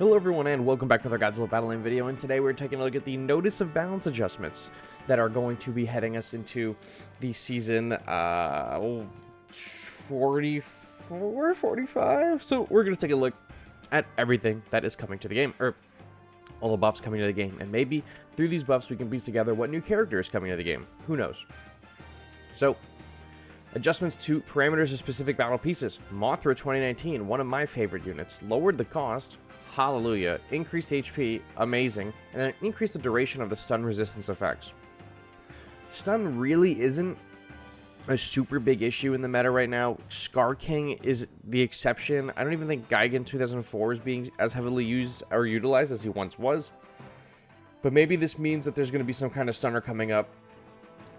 Hello everyone and welcome back to another Godzilla Battle Line video, and today we're taking a look at the Notice of Balance adjustments that are going to be heading us into the season 44, 45, so we're going to take a look at everything that is coming to the game, or all the buffs coming to the game, and maybe through these buffs we can piece together what new character is coming to the game, who knows. So, adjustments to parameters of specific battle pieces. Mothra 2019, one of my favorite units, lowered the cost, hallelujah, increased HP, amazing, and then increased the duration of the stun resistance effects. Stun really isn't a super big issue in the meta right now. Scar King is the exception. I don't even think Gigan 2004 is being as heavily used or utilized as he once was. But maybe this means that there's going to be some kind of stunner coming up.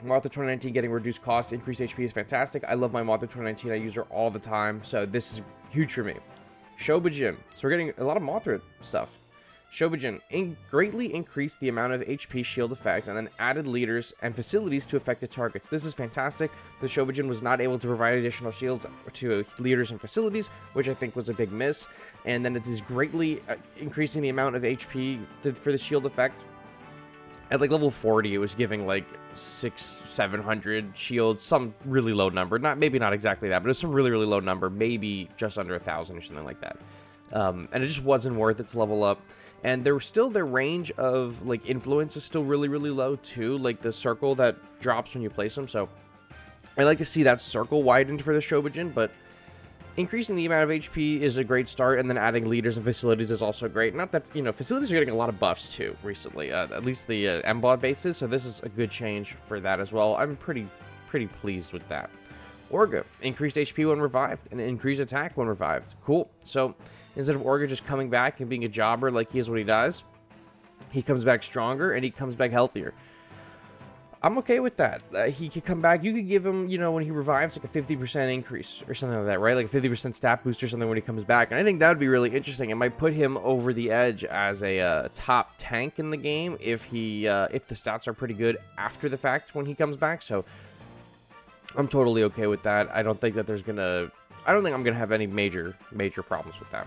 Mothra 2019 getting reduced cost, increased HP is fantastic. I love my Mothra 2019. I use her all the time, so this is huge for me. Shobijin. So we're getting a lot of Mothra stuff. Shobijin greatly increased the amount of HP shield effect and then added leaders and facilities to affected targets. This is fantastic. The Shobijin was not able to provide additional shields to leaders and facilities, which I think was a big miss. And then it is greatly increasing the amount of HP for the shield effect. At like level 40, it was giving like 700 shields, some really low number. Maybe not exactly that, but it's some really low number, maybe just under 1,000 or something like that. And it just wasn't worth it to level up. And there was still their range of like influence is still really low too, like the circle that drops when you place them. So I like to see that circle widened for the Shobijin, but increasing the amount of HP is a great start, and then adding leaders and facilities is also great. Not that, you know, facilities are getting a lot of buffs too recently, at least the MBOD bases, so this is a good change for that as well. I'm pretty pleased with that. Orga, increased HP when revived, and increased attack when revived. Cool. So instead of Orga just coming back and being a jobber like he is what he does, he comes back stronger and he comes back healthier. I'm okay with that. He could come back. You could give him, you know, when he revives, like a 50% increase or something like that, right? Like a 50% stat boost or something when he comes back. And I think that would be really interesting. It might put him over the edge as a top tank in the game if the stats are pretty good after the fact when he comes back. So I'm totally okay with that. I don't think that I'm gonna have any major problems with that.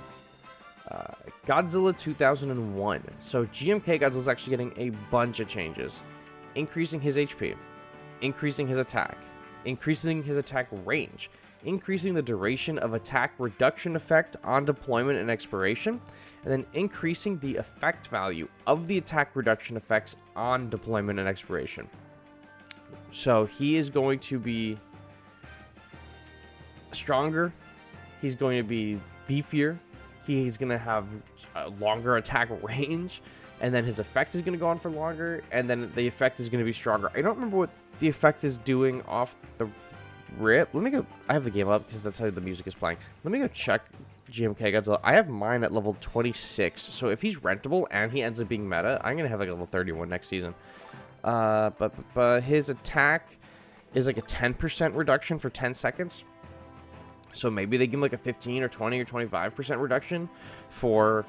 Godzilla 2001. So GMK Godzilla's actually getting a bunch of changes. Increasing his HP, increasing his attack, increasing his attack range, increasing the duration of attack reduction effect on deployment and expiration, and then increasing the effect value of the attack reduction effects on deployment and expiration. So he is going to be stronger, he's going to be beefier, he's going to have a longer attack range, and then his effect is going to go on for longer, and then the effect is going to be stronger. I don't remember what the effect is doing off the rip. Let me go. I have the game up because that's how the music is playing. Let me go check GMK Godzilla. I have mine at level 26, so if he's rentable and he ends up being meta, I'm going to have like level 31 next season. But his attack is like a 10% reduction for 10 seconds. So maybe they give him like a 15 or 20 or 25% reduction for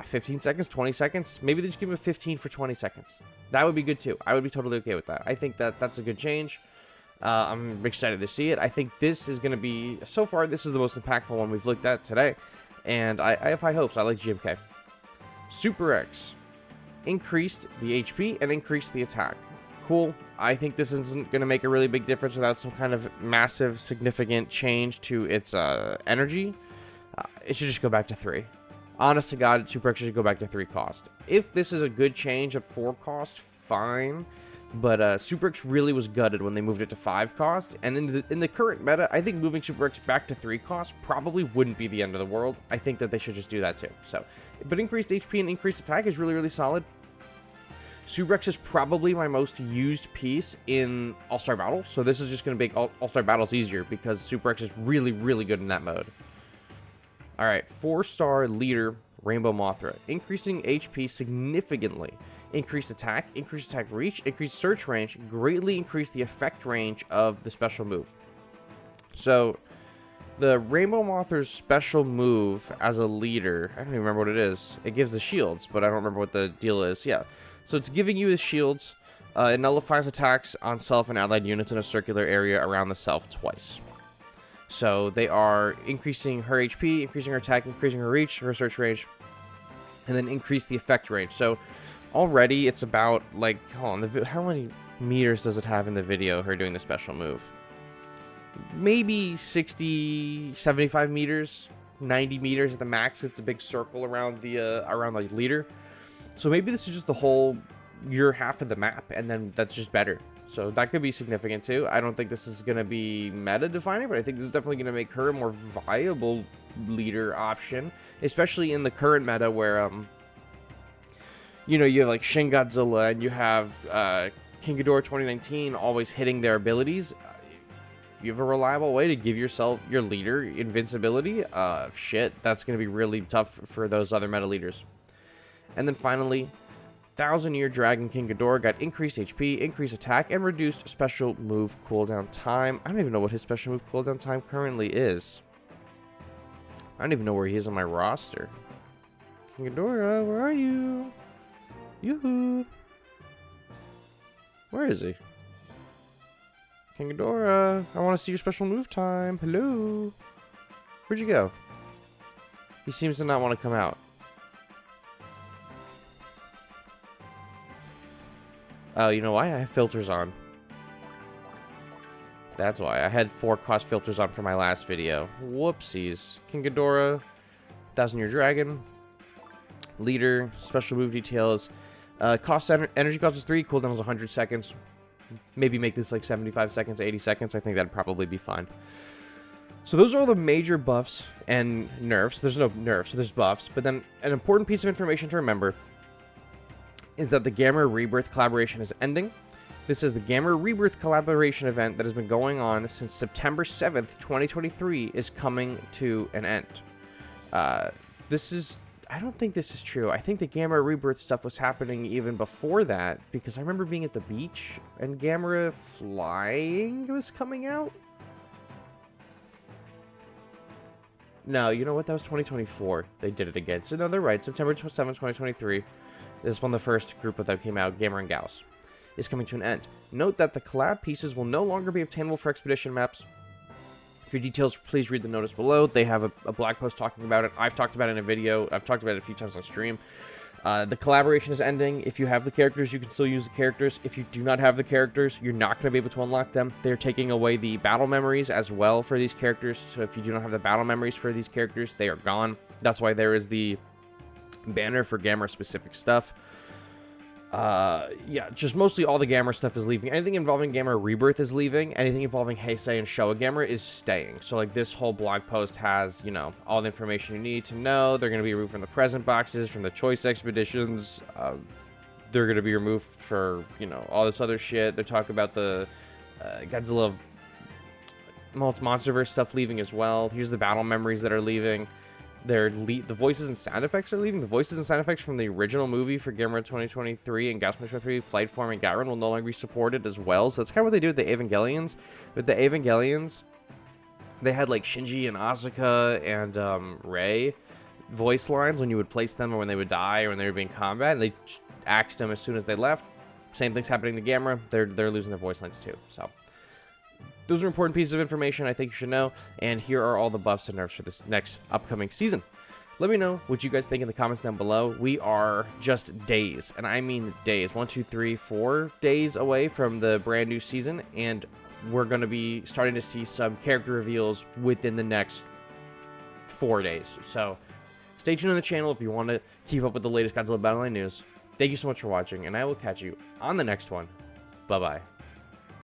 15 seconds, 20 seconds. Maybe they just give him a 15 for 20 seconds. That would be good too. I would be totally okay with that. I think that that's a good change. I'm excited to see it. I think this is going to be, so far, this is the most impactful one we've looked at today. And I have high hopes. I like GMK. SuperX increased the HP and increased the attack. Cool. I think this isn't going to make a really big difference without some kind of massive, significant change to its energy. It should just go back to 3. Honest to God, SuperX should go back to 3 cost. If this is a good change at 4 cost, fine. But SuperX really was gutted when they moved it to 5 cost. And in the current meta, I think moving SuperX back to 3 cost probably wouldn't be the end of the world. I think that they should just do that too. So, but increased HP and increased attack is really solid. SuperX is probably my most used piece in All-Star Battle. So this is just going to make All-Star Battles easier because SuperX is really good in that mode. Alright, 4-star leader, Rainbow Mothra. Increasing HP significantly. Increased attack reach, increased search range, greatly increased the effect range of the special move. So, the Rainbow Mothra's special move as a leader, I don't even remember what it is. It gives the shields, but I don't remember what the deal is. Yeah, so it's giving you the shields. It nullifies attacks on self and allied units in a circular area around the self twice. So they are increasing her HP, increasing her attack, increasing her reach, her search range. and then increase the effect range. So already it's about, like, hold on, how many meters does it have in the video, her doing the special move? Maybe 60, 75 meters, 90 meters at the max. It's a big circle around the leader. So maybe this is just the whole, your half of the map, and then that's just better. So that could be significant too. I don't think this is going to be meta defining, but I think this is definitely going to make her a more viable leader option, especially in the current meta where, you know, you have like Shin Godzilla and you have King Ghidorah 2019 always hitting their abilities. You have a reliable way to give yourself, your leader, invincibility. Shit, that's going to be really tough for those other meta leaders. And then finally, 1000-year Dragon King Gadora got increased HP, increased attack, and reduced special move cooldown time. I don't even know what his special move cooldown time currently is. I don't even know where he is on my roster. King Gadora, where are you? Yoo-hoo. Where is he? King Gadora, I want to see your special move time. Hello? Where'd you go? He seems to not want to come out. Oh, you know why? I have filters on. That's why. I had 4 cost filters on for my last video. Whoopsies. King Gadora, 1000-year Dragon, leader, special move details. Energy cost is 3, cooldown is 100 seconds. Maybe make this like 75 seconds, 80 seconds. I think that'd probably be fine. So those are all the major buffs and nerfs. There's no nerfs, there's buffs. But then an important piece of information to remember is that the Gamera Rebirth collaboration is ending. This is the Gamera Rebirth collaboration event that has been going on since September 7th, 2023 is coming to an end. I don't think this is true. I think the Gamera Rebirth stuff was happening even before that, because I remember being at the beach and Gamera Flying was coming out. No, you know what? That was 2024. They did it again. So no, they're right. September 7th, 2023. This is when the first group of them came out, Gamera and Gauss, is coming to an end. Note that the collab pieces will no longer be obtainable for expedition maps. For details, please read the notice below. They have a blog post talking about it. I've talked about it in a video. I've talked about it a few times on stream. The collaboration is ending. If you have the characters, you can still use the characters. If you do not have the characters, you're not going to be able to unlock them. They're taking away the battle memories as well for these characters. So if you do not have the battle memories for these characters, they are gone. That's why there is the banner for Gamera specific stuff. Yeah, just mostly all the Gamera stuff is leaving. Anything involving Gamera Rebirth is leaving. Anything involving Heisei and Showa Gamera is staying. So, like, this whole blog post has, you know, all the information you need to know. They're going to be removed from the present boxes, from the choice expeditions. They're going to be removed for, you know, all this other shit. They talk about the Godzilla Monsterverse stuff leaving as well. Here's the battle memories that are leaving. The voices and sound effects are leaving. The voices and sound effects from the original movie for Gamera 2023 and Gauss 2023, Flight Form and Garen will no longer be supported as well. So that's kind of what they do with the Evangelions. With the Evangelions, they had like Shinji and Asuka and Rei voice lines when you would place them or when they would die or when they would be in combat. And they axed them as soon as they left. Same thing's happening to Gamera. They're losing their voice lines too. So those are important pieces of information I think you should know, and here are all the buffs and nerfs for this next upcoming season. Let me know what you guys think in the comments down below. We are just days, and I mean days, 1, 2, 3, 4 days away from the brand new season, and we're going to be starting to see some character reveals within the next 4 days. So stay tuned on the channel if you want to keep up with the latest Godzilla Battle Line news. Thank you so much for watching, and I will catch you on the next one. Bye-bye.